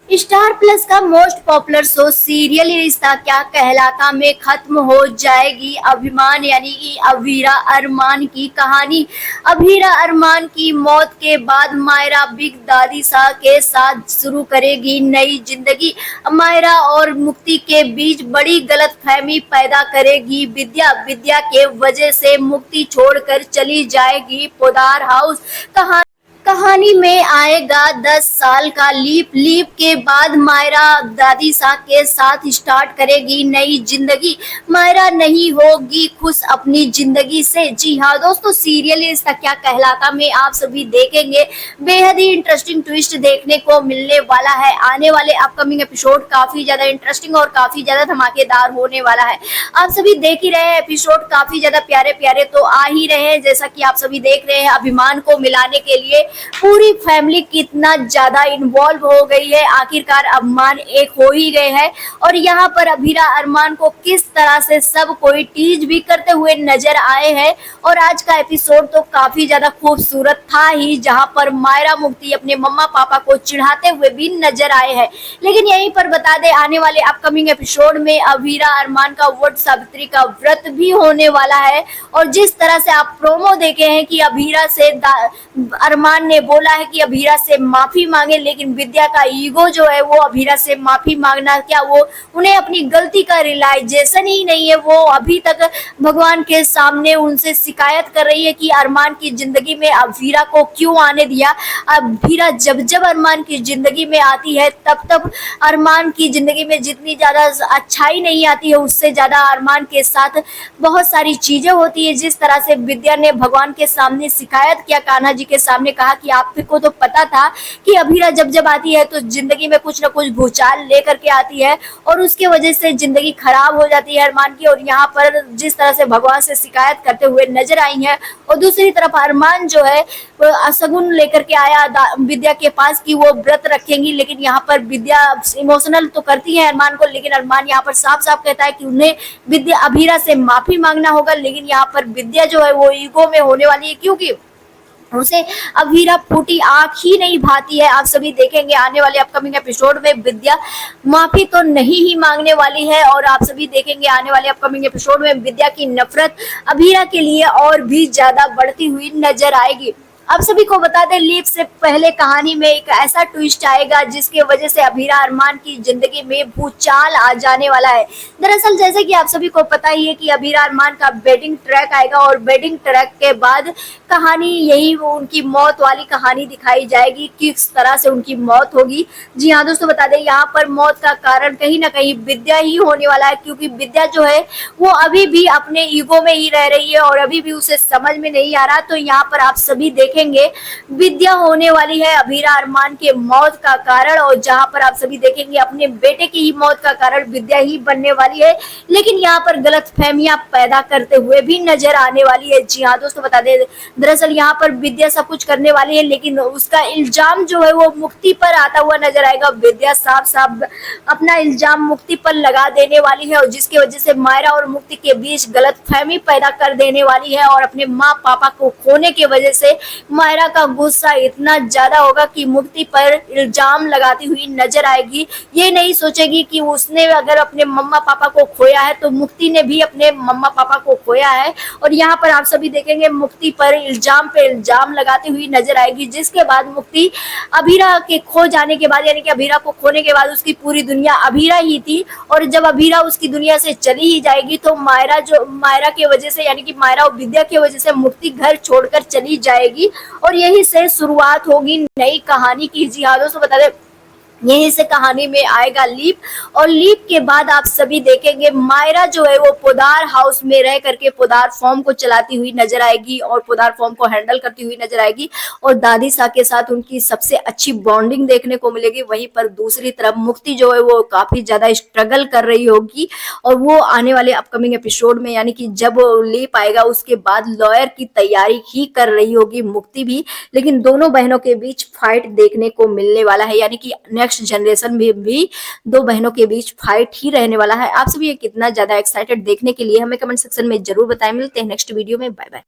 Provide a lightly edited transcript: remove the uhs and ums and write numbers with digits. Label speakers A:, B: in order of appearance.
A: Star plus का most popular show serial रिश्ता क्या कहलाता में खत्म हो जाएगी अभिमान यानी कि अभीरा अरमान की कहानी। अभीरा अरमान की मौत के बाद मायरा बिग दादी शाह के साथ शुरू करेगी नई जिंदगी। मायरा और मुक्ति के बीच बड़ी गलतफहमी पैदा करेगी विद्या। विद्या के वजह से मुक्ति छोड़कर चली जाएगी पोदार हाउस। कहानी में आएगा 10 साल का लीप के बाद मायरा दादी शाह के साथ स्टार्ट करेगी नई जिंदगी। मायरा नहीं होगी खुश अपनी जिंदगी से। जी हाँ दोस्तों, सीरियल इसका क्या कहलाता में आप सभी देखेंगे बेहद ही इंटरेस्टिंग ट्विस्ट देखने को मिलने वाला है। आने वाले अपकमिंग एपिसोड काफी ज्यादा इंटरेस्टिंग और काफी ज्यादा धमाकेदार होने वाला है। आप सभी देख ही रहे हैं, एपिसोड काफी ज्यादा प्यारे प्यारे तो आ ही रहे हैं। जैसा कि आप सभी देख रहे हैं, अभिमान को मिलाने के लिए पूरी फैमिली कितना ज्यादा इन्वॉल्व हो गई है। आखिरकार अभिमान एक हो ही गए हैं और यहाँ पर अभीरा अरमान को किस तरह से सब कोई टीज भी करते हुए नजर आए हैं। और आज का एपिसोड तो काफी ज्यादा खूबसूरत था ही, जहाँ पर मायरा मुक्ति अपने मम्मा पापा को चिढ़ाते हुए भी नजर आए हैं। लेकिन यहीं पर बता दे, आने वाले अपकमिंग एपिसोड में अभीरा अरमान का वट सावित्री का व्रत भी होने वाला है। और जिस तरह से आप प्रोमो देखे हैं कि अभीरा से अरमान ने बोला है कि अभीरा से माफी मांगे, लेकिन विद्या का ईगो जो है वो अभीरा से माफी मांगना, क्या वो उन्हें अपनी गलती का रियलाइजेशन ही नहीं है। वो अभी तक भगवान के सामने उनसे शिकायत कर रही है कि अरमान की जिंदगी में अभीरा को क्यों आने दिया। अभीरा जब जब अरमान की जिंदगी में आती है तब तब अरमान की जिंदगी में जितनी ज्यादा अच्छाई नहीं आती है, उससे ज्यादा अरमान के साथ बहुत सारी चीजें होती है। जिस तरह से विद्या ने भगवान के सामने शिकायत किया, कान्हा जी के सामने कहा कि आपको तो पता था कि अभीरा जब जब आती है तो जिंदगी में कुछ ना कुछ भूचाल लेकर के आती है और उसके वजह से जिंदगी खराब हो जाती है अरमान की। और यहाँ पर जिस तरह से भगवान से शिकायत करते हुए नजर आई है, और दूसरी तरफ अरमान जो है सगुन लेकर के आया विद्या के पास कि वो व्रत रखेंगी। लेकिन यहाँ पर विद्या इमोशनल तो करती है अरमान को, लेकिन अरमान यहाँ पर साफ साफ कहता है कि उन्हें विद्या अभीरा से माफी मांगना होगा। लेकिन यहाँ पर विद्या जो है वो ईगो में होने वाली है, क्योंकि उसे अभीरा फूटी आंख ही नहीं भाती है। आप सभी देखेंगे आने वाले अपकमिंग एपिसोड में विद्या माफी तो नहीं ही मांगने वाली है। और आप सभी देखेंगे आने वाले अपकमिंग एपिसोड में विद्या की नफरत अभीरा के लिए और भी ज्यादा बढ़ती हुई नजर आएगी। आप सभी को बता दें, लीप से पहले कहानी में एक ऐसा ट्विस्ट आएगा जिसके वजह से अभीरा अरमान की जिंदगी में भूचाल आ जाने वाला है। दरअसल जैसे कि आप सभी को पता ही है कि अभीरा अरमान का वेडिंग ट्रैक आएगा और वेडिंग ट्रैक के बाद कहानी यही वो उनकी मौत वाली कहानी दिखाई जाएगी, किस तरह से उनकी मौत होगी। जी हाँ दोस्तों, बता दें यहाँ पर मौत का कारण कहीं ना कहीं विद्या ही होने वाला है, क्योंकि विद्या जो है वो अभी भी अपने ईगो में ही रह रही है और अभी भी उसे समझ में नहीं आ रहा। तो यहाँ पर आप सभी देखेंगे विद्या होने वाली है अभीरा अरमान के मौत का कारण, और जहां पर आप सभी देखेंगे अपने बेटे की ही मौत का कारण विद्या ही बनने वाली है। लेकिन यहाँ पर गलतफहमियां पैदा करते हुए भी नजर आने वाली है। जी हाँ दोस्तों, बता दें दरअसल यहाँ पर विद्या सब कुछ करने वाली है, लेकिन उसका इल्जाम जो है वो मुक्ति पर आता हुआ नजर आएगा। विद्या साफ साफ अपना इल्जाम मुक्ति पर लगा देने वाली है, और जिसकी वजह से मायरा और मुक्ति के बीच गलतफहमी पैदा कर देने वाली है। और अपने माँ पापा को खोने की वजह से मायरा का गुस्सा इतना ज्यादा होगा कि मुक्ति पर इल्जाम लगाती हुई नजर आएगी। ये नहीं सोचेगी कि उसने अगर अपने मम्मा पापा को खोया है तो मुक्ति ने भी अपने मम्मा पापा को खोया है। और यहाँ पर आप सभी देखेंगे मुक्ति पर इल्जाम लगाती हुई नजर आएगी, जिसके बाद मुक्ति अभीरा के खो जाने के बाद यानी कि अभीरा को खोने के बाद उसकी पूरी दुनिया अभीरा ही थी। और जब अभीरा उसकी दुनिया से चली ही जाएगी तो मायरा के वजह से यानी कि मायरा और विद्या की वजह से मुक्ति घर छोड़कर चली जाएगी और यही से शुरुआत होगी नई कहानी की। जी हाँ दोस्तों, बता दें यहीं से कहानी में आएगा लीप, और लीप के बाद आप सभी देखेंगे मायरा जो है वो पोदार हाउस में रह करके पोदार फॉर्म को चलाती हुई नजर आएगी और पोदार फॉर्म को हैंडल करती हुई नजर आएगी। और दादी शाह के साथ उनकी सबसे अच्छी बॉन्डिंग देखने को मिलेगी। वहीं पर दूसरी तरफ मुक्ति जो है वो काफी ज्यादा स्ट्रगल कर रही होगी, और वो आने वाले अपकमिंग एपिसोड में यानी कि जब लीप आएगा उसके बाद लॉयर की तैयारी ही कर रही होगी मुक्ति भी। लेकिन दोनों बहनों के बीच फाइट देखने को मिलने वाला है, यानी कि नेक्स्ट जनरेशन में भी दो बहनों के बीच फाइट ही रहने वाला है। आप सभी ये कितना ज्यादा एक्साइटेड देखने के लिए हमें कमेंट सेक्शन में जरूर बताएं। मिलते हैं नेक्स्ट वीडियो में, बाय बाय।